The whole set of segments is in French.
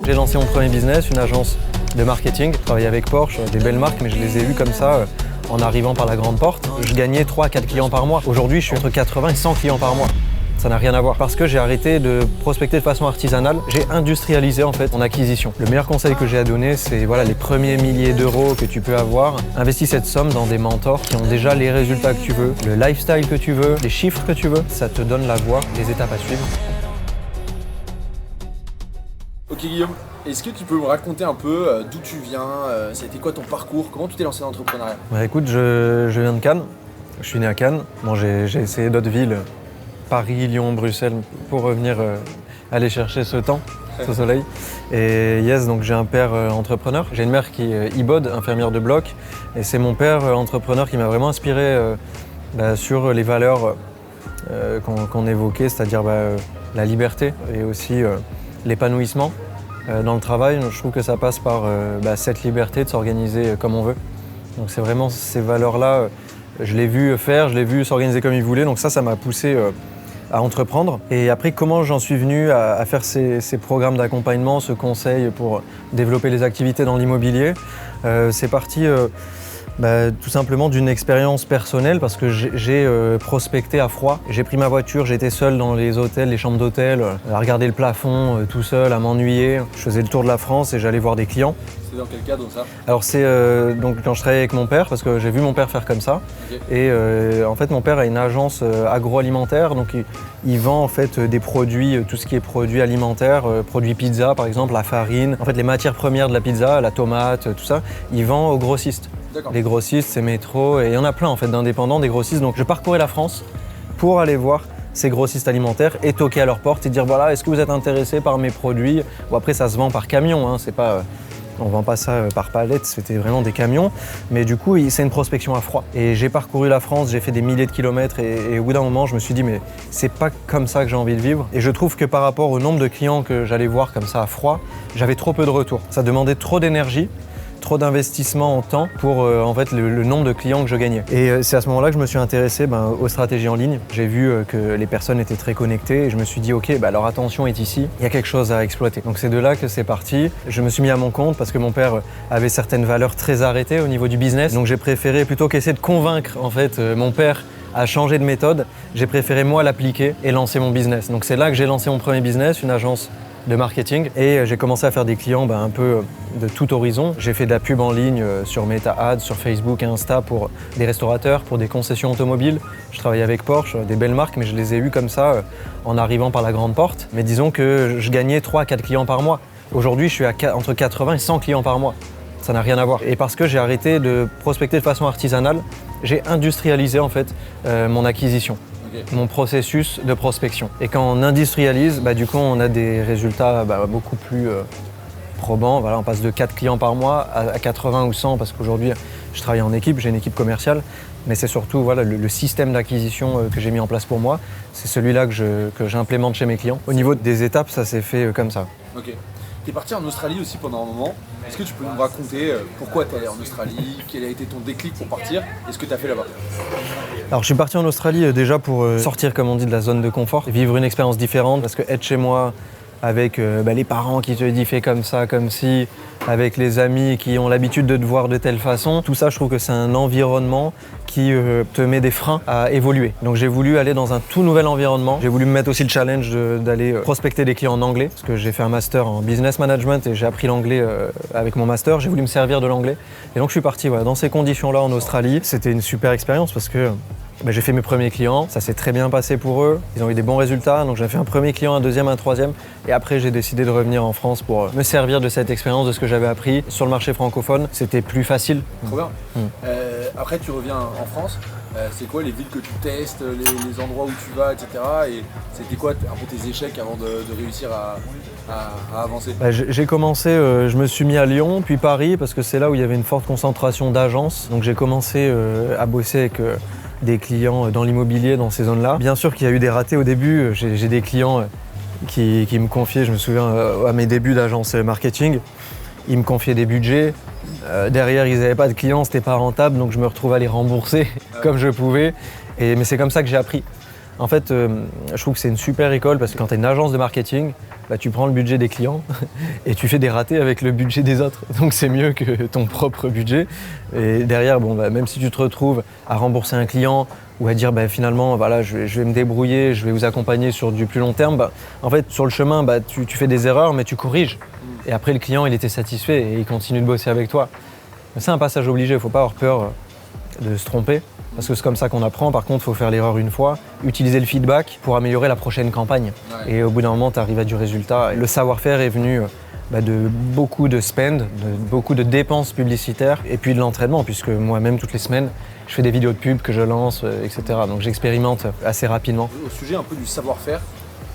J'ai lancé mon premier business, une agence de marketing. Je travaillais avec Porsche, des belles marques, mais je les ai eues comme ça en arrivant par la grande porte. Je gagnais 3 à 4 clients par mois. Aujourd'hui, je suis entre 80 et 100 clients par mois. Ça n'a rien à voir parce que j'ai arrêté de prospecter de façon artisanale. J'ai industrialisé en fait mon acquisition. Le meilleur conseil que j'ai à donner, c'est voilà, les premiers milliers d'euros que tu peux avoir. Investis cette somme dans des mentors qui ont déjà les résultats que tu veux, le lifestyle que tu veux, les chiffres que tu veux. Ça te donne la voie, les étapes à suivre. Ok Guillaume, est-ce que tu peux me raconter un peu d'où tu viens, ça a été quoi ton parcours, comment tu t'es lancé dans l'entrepreneuriat? Écoute, je viens de Cannes, je suis né à Cannes. Bon, j'ai essayé d'autres villes, Paris, Lyon, Bruxelles, pour revenir aller chercher ce temps, ce soleil. Et yes, donc j'ai un père entrepreneur, j'ai une mère qui est Ibod, infirmière de bloc. Et c'est mon père entrepreneur qui m'a vraiment inspiré sur les valeurs qu'on évoquait, c'est-à-dire la liberté et aussi l'épanouissement dans le travail. Je trouve que ça passe par cette liberté de s'organiser comme on veut. Donc c'est vraiment ces valeurs-là, je l'ai vu faire, je l'ai vu s'organiser comme il voulait. Donc ça m'a poussé à entreprendre. Et après, comment j'en suis venu à faire ces programmes d'accompagnement, ce conseil pour développer les activités dans l'immobilier, c'est parti tout simplement d'une expérience personnelle parce que j'ai prospecté à froid. J'ai pris ma voiture, j'étais seul dans les hôtels, les chambres d'hôtel, à regarder le plafond tout seul, à m'ennuyer. Je faisais le tour de la France et j'allais voir des clients. C'est dans quel cadre ça? Alors c'est donc quand je travaillais avec mon père, parce que j'ai vu mon père faire comme ça. Okay. Et en fait mon père a une agence agroalimentaire, donc il vend en fait des produits, tout ce qui est produits alimentaires, produits pizza par exemple, la farine, en fait les matières premières de la pizza, la tomate, tout ça, il vend aux grossistes. Les grossistes, c'est Métro, et il y en a plein en fait d'indépendants, des grossistes. Donc je parcourais la France pour aller voir ces grossistes alimentaires et toquer à leur porte et dire voilà, est-ce que vous êtes intéressé par mes produits? Bon après ça se vend par camion, hein, c'est pas, on vend pas ça par palette, c'était vraiment des camions. Mais du coup c'est une prospection à froid. Et j'ai parcouru la France, j'ai fait des milliers de kilomètres et au bout d'un moment je me suis dit mais c'est pas comme ça que j'ai envie de vivre. Et je trouve que par rapport au nombre de clients que j'allais voir comme ça à froid, j'avais trop peu de retours. Ça demandait trop d'énergie, trop d'investissement en temps pour en fait le nombre de clients que je gagnais. Et c'est à ce moment-là que je me suis intéressé aux stratégies en ligne. J'ai vu que les personnes étaient très connectées et je me suis dit ok, leur attention est ici, il y a quelque chose à exploiter. Donc c'est de là que c'est parti. Je me suis mis à mon compte parce que mon père avait certaines valeurs très arrêtées au niveau du business. Donc j'ai préféré, plutôt qu'essayer de convaincre en fait mon père à changer de méthode, j'ai préféré moi l'appliquer et lancer mon business. Donc c'est là que j'ai lancé mon premier business, une agence de marketing, et j'ai commencé à faire des clients un peu de tout horizon. J'ai fait de la pub en ligne sur Meta Ads, sur Facebook et Insta pour des restaurateurs, pour des concessions automobiles. Je travaillais avec Porsche, des belles marques, mais je les ai eues comme ça en arrivant par la grande porte. Mais disons que je gagnais 3 à 4 clients par mois. Aujourd'hui, je suis entre 80 et 100 clients par mois. Ça n'a rien à voir. Et parce que j'ai arrêté de prospecter de façon artisanale, j'ai industrialisé en fait mon acquisition. Mon processus de prospection. Et quand on industrialise, du coup on a des résultats beaucoup plus probants. Voilà, on passe de 4 clients par mois à 80 ou 100 parce qu'aujourd'hui je travaille en équipe, j'ai une équipe commerciale, mais c'est surtout voilà, le système d'acquisition que j'ai mis en place pour moi, c'est celui-là que j'implémente chez mes clients. Au niveau des étapes, ça s'est fait comme ça. Ok. Tu es parti en Australie aussi pendant un moment. Est-ce que tu peux nous raconter pourquoi tu es allé en Australie, quel a été ton déclic pour partir et ce que tu as fait là-bas? Alors je suis parti en Australie déjà pour sortir, comme on dit, de la zone de confort, vivre une expérience différente, parce que être chez moi avec les parents qui te disent fais comme ça, comme ci, avec les amis qui ont l'habitude de te voir de telle façon, tout ça je trouve que c'est un environnement qui te met des freins à évoluer. Donc j'ai voulu aller dans un tout nouvel environnement. J'ai voulu me mettre aussi le challenge d'aller prospecter des clients en anglais, parce que j'ai fait un master en business management et j'ai appris l'anglais avec mon master. J'ai voulu me servir de l'anglais. Et donc je suis parti dans ces conditions-là en Australie. C'était une super expérience parce que j'ai fait mes premiers clients, ça s'est très bien passé pour eux, ils ont eu des bons résultats, donc j'ai fait un premier client, un deuxième, un troisième, et après j'ai décidé de revenir en France pour me servir de cette expérience, de ce que j'avais appris. Sur le marché francophone, c'était plus facile. Trop bien. Après tu reviens en France, c'est quoi les villes que tu testes, les endroits où tu vas, etc. Et c'était quoi un peu tes échecs avant de réussir à avancer? J'ai commencé, je me suis mis à Lyon, puis Paris, parce que c'est là où il y avait une forte concentration d'agences. Donc j'ai commencé à bosser avec des clients dans l'immobilier, dans ces zones-là. Bien sûr qu'il y a eu des ratés au début. J'ai des clients qui me confiaient, je me souviens, à mes débuts d'agence marketing, ils me confiaient des budgets. Derrière, ils n'avaient pas de clients, c'était pas rentable, donc je me retrouvais à les rembourser comme je pouvais. Mais c'est comme ça que j'ai appris. En fait, je trouve que c'est une super école parce que quand tu es une agence de marketing, bah, tu prends le budget des clients et tu fais des ratés avec le budget des autres. Donc c'est mieux que ton propre budget. Et derrière, bon, bah, même si tu te retrouves à rembourser un client ou à dire bah, finalement voilà, je vais me débrouiller, je vais vous accompagner sur du plus long terme, bah, en fait sur le chemin bah, tu fais des erreurs mais tu corriges. Et après le client il était satisfait et il continue de bosser avec toi. C'est un passage obligé, il ne faut pas avoir peur de se tromper. Parce que c'est comme ça qu'on apprend. Par contre, il faut faire l'erreur une fois, utiliser le feedback pour améliorer la prochaine campagne. Ouais. Et au bout d'un moment, tu arrives à du résultat. Et le savoir-faire est venu de beaucoup de spend, de beaucoup de dépenses publicitaires et puis de l'entraînement, puisque moi-même, toutes les semaines, je fais des vidéos de pub que je lance, etc. Donc j'expérimente assez rapidement. Au sujet un peu du savoir-faire,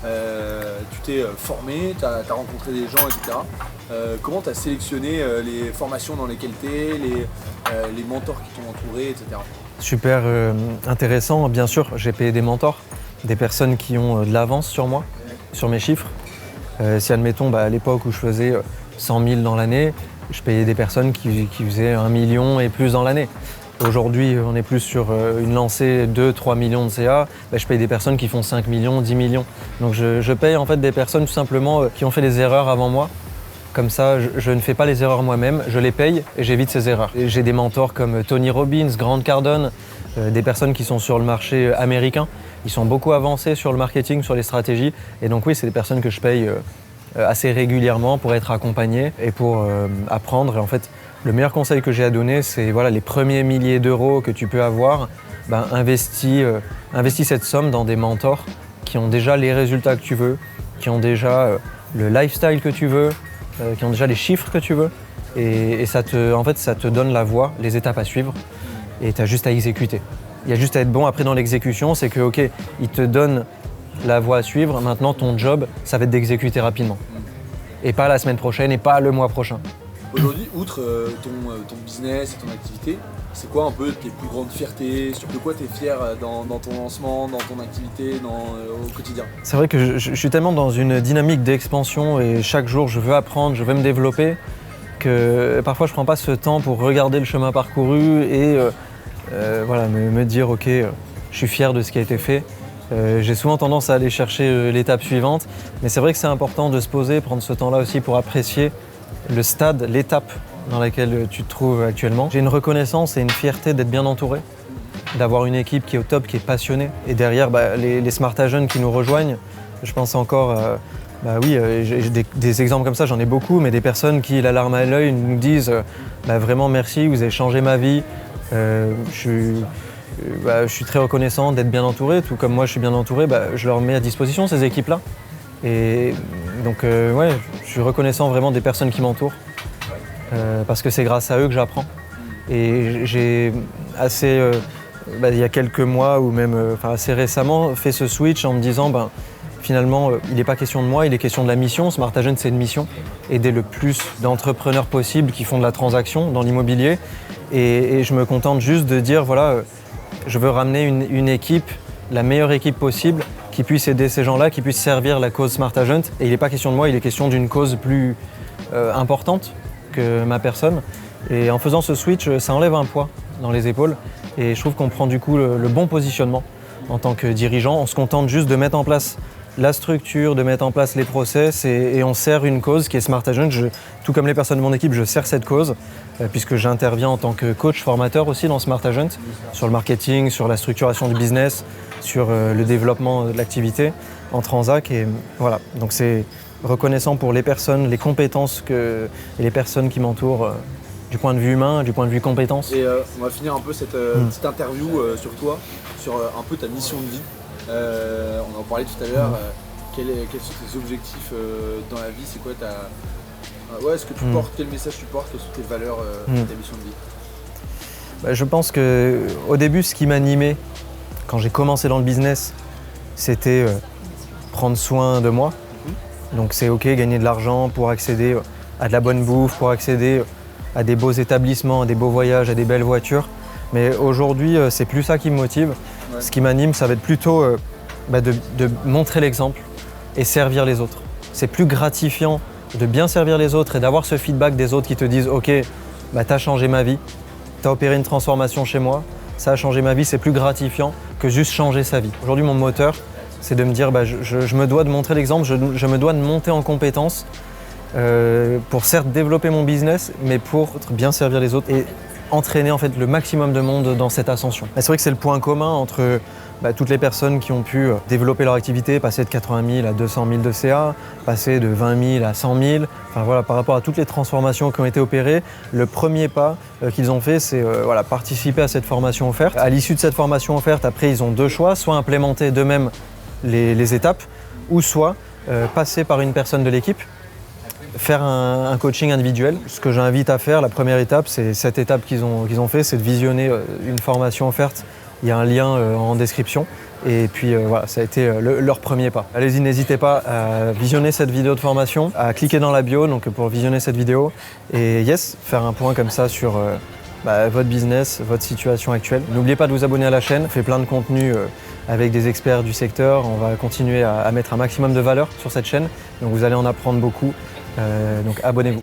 tu t'es formé, tu as rencontré des gens, etc. Comment tu as sélectionné les formations dans lesquelles tu es, les mentors qui t'ont entouré, etc. Super intéressant, bien sûr, j'ai payé des mentors, des personnes qui ont de l'avance sur moi, sur mes chiffres. Si admettons, à l'époque où je faisais 100 000 dans l'année, je payais des personnes qui faisaient 1 million et plus dans l'année. Aujourd'hui, on est plus sur une lancée 2-3 millions de CA, je paye des personnes qui font 5 millions, 10 millions. Donc je paye en fait des personnes tout simplement qui ont fait des erreurs avant moi. Comme ça, je ne fais pas les erreurs moi-même, je les paye et j'évite ces erreurs. Et j'ai des mentors comme Tony Robbins, Grant Cardone, des personnes qui sont sur le marché américain. Ils sont beaucoup avancés sur le marketing, sur les stratégies. Et donc oui, c'est des personnes que je paye assez régulièrement pour être accompagné et pour apprendre. Et en fait, le meilleur conseil que j'ai à donner, c'est voilà, les premiers milliers d'euros que tu peux avoir, investis cette somme dans des mentors qui ont déjà les résultats que tu veux, qui ont déjà le lifestyle que tu veux, qui ont déjà les chiffres que tu veux. Et ça te donne la voie, les étapes à suivre. Et tu as juste à exécuter. Il y a juste à être bon après dans l'exécution, c'est que ok, ils te donnent la voie à suivre, maintenant ton job, ça va être d'exécuter rapidement. Et pas la semaine prochaine et pas le mois prochain. Aujourd'hui, outre ton business et ton activité, c'est quoi un peu tes plus grandes fiertés? De quoi tu es fier dans ton lancement, dans ton activité, au quotidien? C'est vrai que je suis tellement dans une dynamique d'expansion et chaque jour je veux apprendre, je veux me développer, que parfois je ne prends pas ce temps pour regarder le chemin parcouru et me dire ok, je suis fier de ce qui a été fait. J'ai souvent tendance à aller chercher l'étape suivante, mais c'est vrai que c'est important de se poser, prendre ce temps-là aussi pour apprécier le stade, l'étape dans laquelle tu te trouves actuellement. J'ai une reconnaissance et une fierté d'être bien entouré, d'avoir une équipe qui est au top, qui est passionnée. Et derrière, les Smart Agents qui nous rejoignent, je pense encore, j'ai des exemples comme ça, j'en ai beaucoup, mais des personnes qui, la larme à l'œil, nous disent vraiment merci, vous avez changé ma vie. Je suis très reconnaissant d'être bien entouré, tout comme moi je suis bien entouré, je leur mets à disposition ces équipes-là. Et donc je suis reconnaissant vraiment des personnes qui m'entourent parce que c'est grâce à eux que j'apprends. Et j'ai assez, il y a quelques mois ou même assez récemment fait ce switch en me disant finalement il n'est pas question de moi, il est question de la mission. Smart Agent c'est une mission, aider le plus d'entrepreneurs possible qui font de la transaction dans l'immobilier. Et je me contente juste de dire voilà, je veux ramener une équipe, la meilleure équipe possible, qui puisse aider ces gens-là, qui puisse servir la cause Smart Agent. Et il n'est pas question de moi, il est question d'une cause plus importante que ma personne. Et en faisant ce switch, ça enlève un poids dans les épaules. Et je trouve qu'on prend du coup le bon positionnement en tant que dirigeant. On se contente juste de mettre en place la structure, de mettre en place les process et on sert une cause qui est Smart Agent. Tout comme les personnes de mon équipe, je sers cette cause puisque j'interviens en tant que coach formateur aussi dans Smart Agent, sur le marketing, sur la structuration du business, sur le développement de l'activité en transac. Et voilà, donc c'est reconnaissant pour les personnes, les compétences et les personnes qui m'entourent du point de vue humain, du point de vue compétences. Et on va finir un peu cette petite interview sur toi, sur un peu ta mission de vie. On en parlait tout à l'heure. Quels sont tes objectifs dans la vie? C'est quoi ce que tu portes? Quel message tu portes? Quelles sont tes valeurs de ta mission de vie? Je pense qu'au début, ce qui m'animait quand j'ai commencé dans le business, c'était prendre soin de moi. Donc c'est ok, gagner de l'argent pour accéder à de la bonne bouffe, pour accéder à des beaux établissements, à des beaux voyages, à des belles voitures. Mais aujourd'hui, c'est plus ça qui me motive. Ouais. Ce qui m'anime, ça va être plutôt de montrer l'exemple et servir les autres. C'est plus gratifiant de bien servir les autres et d'avoir ce feedback des autres qui te disent « Ok, t'as changé ma vie, t'as opéré une transformation chez moi, ça a changé ma vie, c'est plus gratifiant que juste changer sa vie. Aujourd'hui, mon moteur, c'est de me dire, je me dois de montrer l'exemple, je me dois de monter en compétences pour certes développer mon business, mais pour bien servir les autres et entraîner en fait le maximum de monde dans cette ascension. Et c'est vrai que c'est le point commun entre toutes les personnes qui ont pu développer leur activité, passer de 80 000 à 200 000 de CA, passer de 20 000 à 100 000. Enfin voilà, par rapport à toutes les transformations qui ont été opérées, le premier pas qu'ils ont fait, c'est participer à cette formation offerte. À l'issue de cette formation offerte, après, ils ont deux choix, soit implémenter d'eux-mêmes les étapes, ou soit passer par une personne de l'équipe, faire un coaching individuel. Ce que j'invite à faire, la première étape, c'est cette étape qu'ils ont fait, c'est de visionner une formation offerte. Il y a un lien en description. Et puis voilà, ça a été leur premier pas. Allez-y, n'hésitez pas à visionner cette vidéo de formation, à cliquer dans la bio donc pour visionner cette vidéo. Et faire un point comme ça sur votre business, votre situation actuelle. N'oubliez pas de vous abonner à la chaîne. On fait plein de contenus avec des experts du secteur. On va continuer à mettre un maximum de valeur sur cette chaîne. Donc vous allez en apprendre beaucoup. Donc abonnez-vous.